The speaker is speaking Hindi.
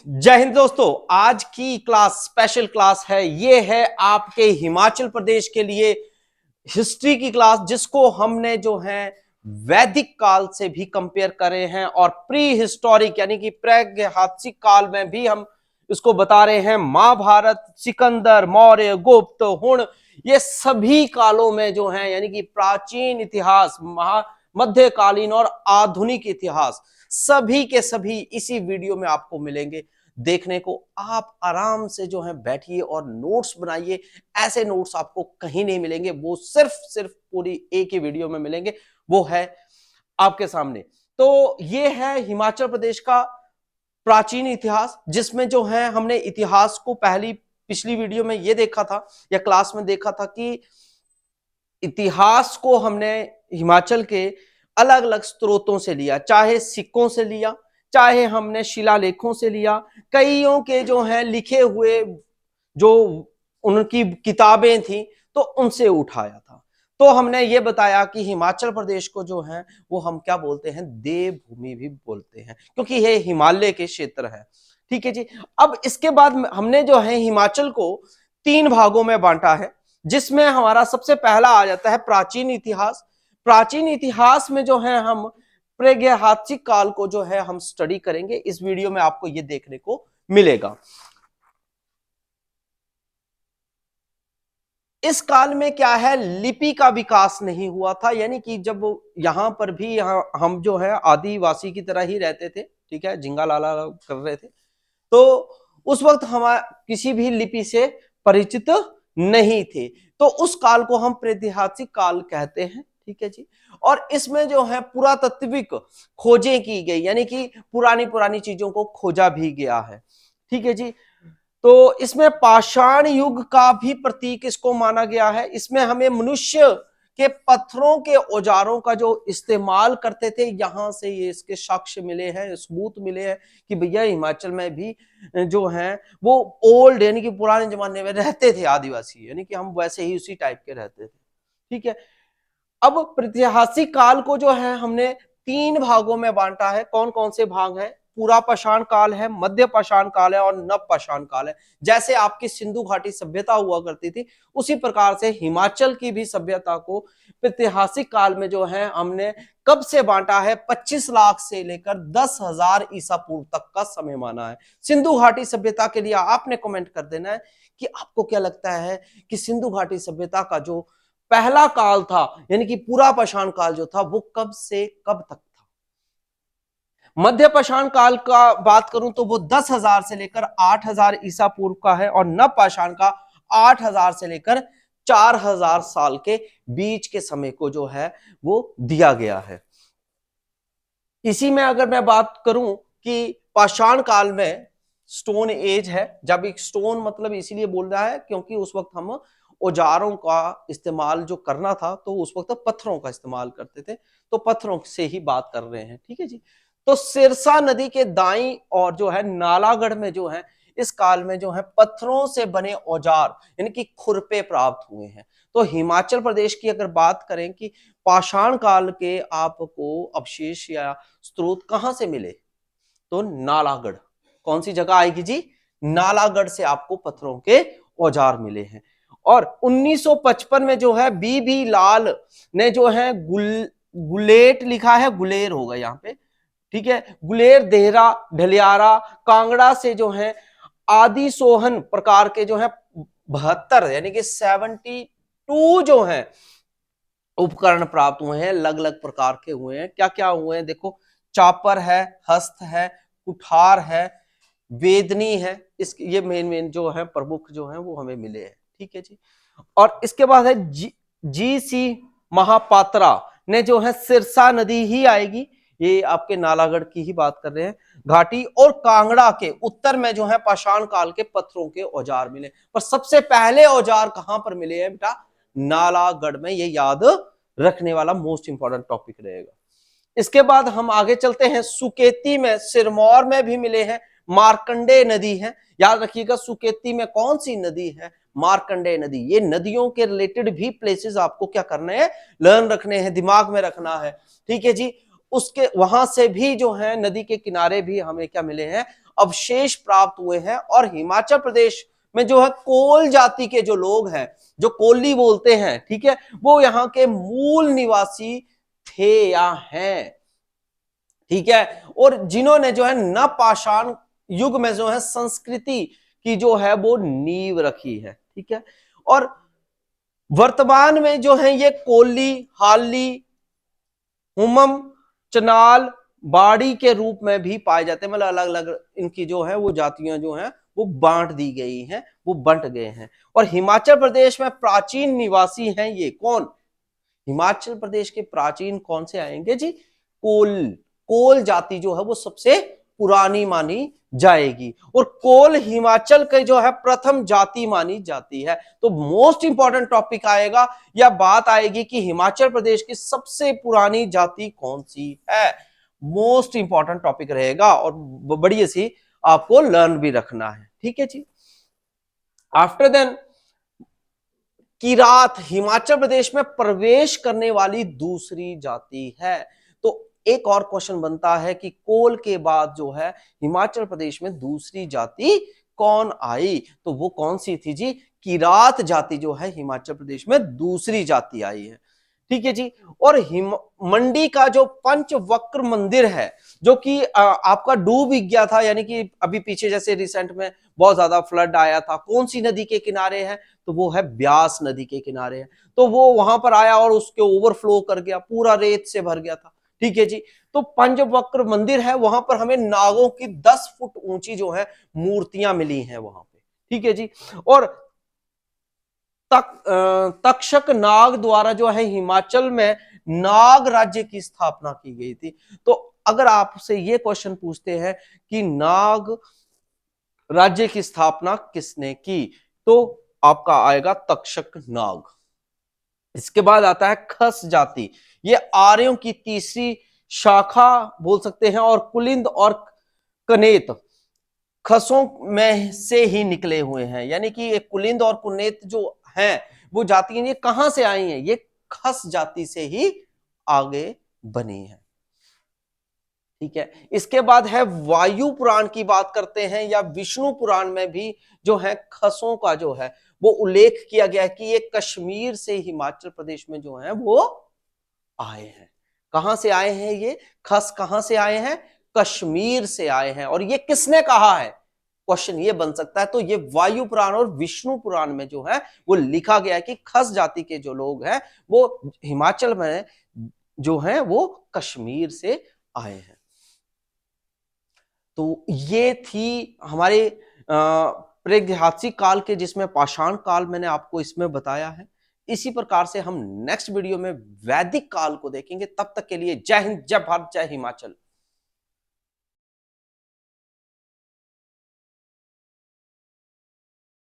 जय हिंद दोस्तों। आज की क्लास स्पेशल क्लास है। ये है आपके हिमाचल प्रदेश के लिए हिस्ट्री की क्लास, जिसको हमने जो है वैदिक काल से भी कंपेयर करे हैं और प्री हिस्टोरिक यानी कि प्रागैतिहासिक काल में भी हम इसको बता रहे हैं। महाभारत, सिकंदर, मौर्य, गुप्त, हुण, ये सभी कालों में जो है यानी कि प्राचीन इतिहास, मध्यकालीन और आधुनिक इतिहास, सभी के सभी इसी वीडियो में आपको मिलेंगे देखने को। आप आराम से जो है बैठिए और नोट्स बनाइए। ऐसे नोट्स आपको कहीं नहीं मिलेंगे, वो सिर्फ पूरी एक ही वीडियो में मिलेंगे, वो है आपके सामने। तो ये है हिमाचल प्रदेश का प्राचीन इतिहास, जिसमें जो है हमने इतिहास को पिछली वीडियो में ये देखा था या क्लास में देखा था कि इतिहास को हमने हिमाचल के अलग अलग स्रोतों से लिया, चाहे सिक्कों से लिया, चाहे हमने शिलालेखों से लिया, कईयों के जो हैं लिखे हुए जो उनकी किताबें थी तो उनसे उठाया था। तो हमने ये बताया कि हिमाचल प्रदेश को जो है वो हम क्या बोलते हैं, देवभूमि भी बोलते हैं, क्योंकि ये हिमालय के क्षेत्र है। ठीक है जी। अब इसके बाद हमने जो है हिमाचल को 3 भागों में बांटा है, जिसमें हमारा सबसे पहला आ जाता है प्राचीन इतिहास। प्राचीन इतिहास में जो है हम प्रागैतिहासिक काल को जो है हम स्टडी करेंगे। इस वीडियो में आपको ये देखने को मिलेगा। इस काल में क्या है, लिपि का विकास नहीं हुआ था, यानी कि जब यहां पर भी हम जो है आदिवासी की तरह ही रहते थे, ठीक है, झिंगा लाला कर रहे थे, तो उस वक्त हम किसी भी लिपि से परिचित नहीं थे। तो उस काल को हम प्रागैतिहासिक काल कहते हैं। ठीक है जी। और इसमें जो है पुरातात्विक खोजें की गई, यानी कि पुरानी पुरानी चीजों को खोजा भी गया है। ठीक है जी। तो इसमें पाषाण युग का भी प्रतीक इसको माना गया है। इसमें हमें मनुष्य के पत्थरों के औजारों का जो इस्तेमाल करते थे, यहां से ये इसके साक्ष्य मिले हैं, सबूत मिले हैं कि भैया हिमाचल में भी जो है वो ओल्ड यानी कि पुराने जमाने में रहते थे आदिवासी, यानी कि हम वैसे ही उसी टाइप के रहते थे। ठीक है। अब प्रागैतिहासिक काल को जो है हमने 3 भागों में बांटा है। कौन कौन से भाग हैं? पूरा पाषाण काल है, मध्य पाषाण काल है और नव पाषाण काल है। जैसे आपकी सिंधु घाटी सभ्यता हुआ करती थी, उसी प्रकार से हिमाचल की भी सभ्यता को प्रागैतिहासिक काल में जो है हमने कब से बांटा है, 25 लाख से लेकर 10,000 ईसा पूर्व तक का समय माना है। सिंधु घाटी सभ्यता के लिए आपने कमेंट कर देना है कि आपको क्या लगता है कि सिंधु घाटी सभ्यता का जो पहला काल था, यानी कि पूरा पाषाण काल जो था, वो कब से कब तक था। मध्य पाषाण काल का बात करूं तो वो 10,000 से लेकर 8,000 ईसा पूर्व का है और नव पाषाण का 8,000 से लेकर 4,000 साल के बीच के समय को जो है वो दिया गया है। इसी में अगर मैं बात करूं कि पाषाण काल में स्टोन एज है, जब एक स्टोन मतलब इसीलिए बोल रहा है क्योंकि उस वक्त हम औजारों का इस्तेमाल जो करना था तो उस वक्त पत्थरों का इस्तेमाल करते थे, तो पत्थरों से ही बात कर रहे हैं। ठीक है जी। तो सिरसा नदी के दाईं और जो है नालागढ़ में जो है इस काल में जो है पत्थरों से बने औजार यानी कि खुरपे प्राप्त हुए हैं। तो हिमाचल प्रदेश की अगर बात करें कि पाषाण काल के आपको अवशेष या स्रोत कहां से मिले, तो नालागढ़। कौन सी जगह आएगी जी? नालागढ़ से आपको पत्थरों के औजार मिले हैं। और 1955 में जो है बी लाल ने जो है गुलेट लिखा है, गुलेर होगा यहाँ पे, ठीक है, गुलेर, देहरा, ढलियारा, कांगड़ा से जो है आदि सोहन प्रकार के जो है 72 यानी कि 72 जो है उपकरण प्राप्त हुए हैं, अलग अलग प्रकार के हुए हैं। क्या क्या हुए हैं देखो, चापर है, हस्त है, कुठार है, वेदनी है, इस ये मेन जो है प्रमुख जो है वो हमें मिले हैं। ठीक है जी। और इसके बाद है जी सी महापात्रा ने जो है सिरसा नदी ही आएगी, ये आपके नालागढ़ की ही बात कर रहे हैं, घाटी और कांगड़ा के उत्तर में जो है पाषाण काल के पत्थरों के औजार मिले। पर सबसे पहले औजार कहां पर मिले हैं बेटा? नालागढ़ में। ये याद रखने वाला मोस्ट इंपॉर्टेंट टॉपिक रहेगा। इसके बाद हम आगे चलते हैं, सुकेती में, सिरमौर में भी मिले हैं, मार्कंडे नदी है। याद रखिएगा सुकेती में कौन सी नदी है? मार्कंडे नदी। ये नदियों के रिलेटेड भी प्लेसेस आपको क्या करने हैं, लर्न रखने हैं, दिमाग में रखना है। ठीक है जी। उसके वहां से भी जो है नदी के किनारे भी हमें क्या मिले हैं, अवशेष प्राप्त हुए हैं और हिमाचल प्रदेश में जो है कोल जाति के जो लोग हैं, जो कोली बोलते हैं, ठीक है, वो यहाँ के मूल निवासी थे या हैं, ठीक है, और जिन्होंने जो है नवपाषाण युग में जो है संस्कृति की जो है वो नींव रखी है, ठीक है। और वर्तमान में जो है ये कोली, हाली, हुमम, चनाल, बाड़ी के रूप में भी पाए जाते हैं, मतलब अलग अलग इनकी जो है वो जातियां जो हैं वो बांट दी गई हैं, वो बंट गए हैं। और हिमाचल प्रदेश में प्राचीन निवासी हैं ये कौन? हिमाचल प्रदेश के प्राचीन कौन से आएंगे जी? कोल। कोल जाति जो है वो सबसे पुरानी मानी जाएगी और कोल हिमाचल के जो है प्रथम जाति मानी जाती है। तो मोस्ट इंपॉर्टेंट टॉपिक आएगा या बात आएगी कि हिमाचल प्रदेश की सबसे पुरानी जाति कौन सी है। मोस्ट इंपॉर्टेंट टॉपिक रहेगा और बड़ी सी आपको लर्न भी रखना है, ठीक है जी। आफ्टर देन किरात हिमाचल प्रदेश में प्रवेश करने वाली दूसरी जाति है। तो एक और क्वेश्चन बनता है कि कोल के बाद जो है हिमाचल प्रदेश में दूसरी जाति कौन आई? तो वो कौन सी थी जी? किरात जाति जो है हिमाचल प्रदेश में दूसरी जाति आई है, ठीक है जी। और मंडी का जो पंचवक्र मंदिर है जो कि आपका डूब गया था, यानी कि अभी पीछे जैसे रिसेंट में बहुत ज्यादा फ्लड आया था, कौन सी नदी के किनारे है? तो वो है ब्यास नदी के किनारे है। तो वो वहां पर आया और उसके ओवरफ्लो कर गया, पूरा रेत से भर गया था, ठीक है जी। तो पंचवक्र मंदिर है, वहां पर हमें नागों की 10 फुट ऊंची जो है मूर्तियां मिली हैं वहां पे, ठीक है जी। और तक्षक नाग द्वारा जो है हिमाचल में नाग राज्य की स्थापना की गई थी। तो अगर आपसे ये क्वेश्चन पूछते हैं कि नाग राज्य की स्थापना किसने की, तो आपका आएगा तक्षक नाग। इसके बाद आता है खस जाति, ये आर्यों की तीसरी शाखा बोल सकते हैं और कुलिंद और कनेत खसों में से ही निकले हुए हैं, यानी कि ये कुलिंद और कुनेत जो हैं वो जाति ये कहां से आई हैं? ये खस जाति से ही आगे बनी है, ठीक है। इसके बाद है वायु पुराण की बात करते हैं या विष्णु पुराण में भी जो है खसों का जो है वो उल्लेख किया गया है कि ये कश्मीर से हिमाचल प्रदेश में जो है वो आए हैं। कहां से आए हैं ये खस? कहां से आए हैं? कश्मीर से आए हैं। और ये किसने कहा है? क्वेश्चन ये बन सकता है। तो ये वायु पुराण और विष्णु पुराण में जो है वो लिखा गया है कि खस जाति के जो लोग हैं वो हिमाचल में जो है वो कश्मीर से आए हैं। तो ये थी हमारे प्रागैतिहासिक काल के, जिसमें पाषाण काल मैंने आपको इसमें बताया है। इसी प्रकार से हम नेक्स्ट वीडियो में वैदिक काल को देखेंगे। तब तक के लिए जय हिंद, जय भारत, जय हिमाचल।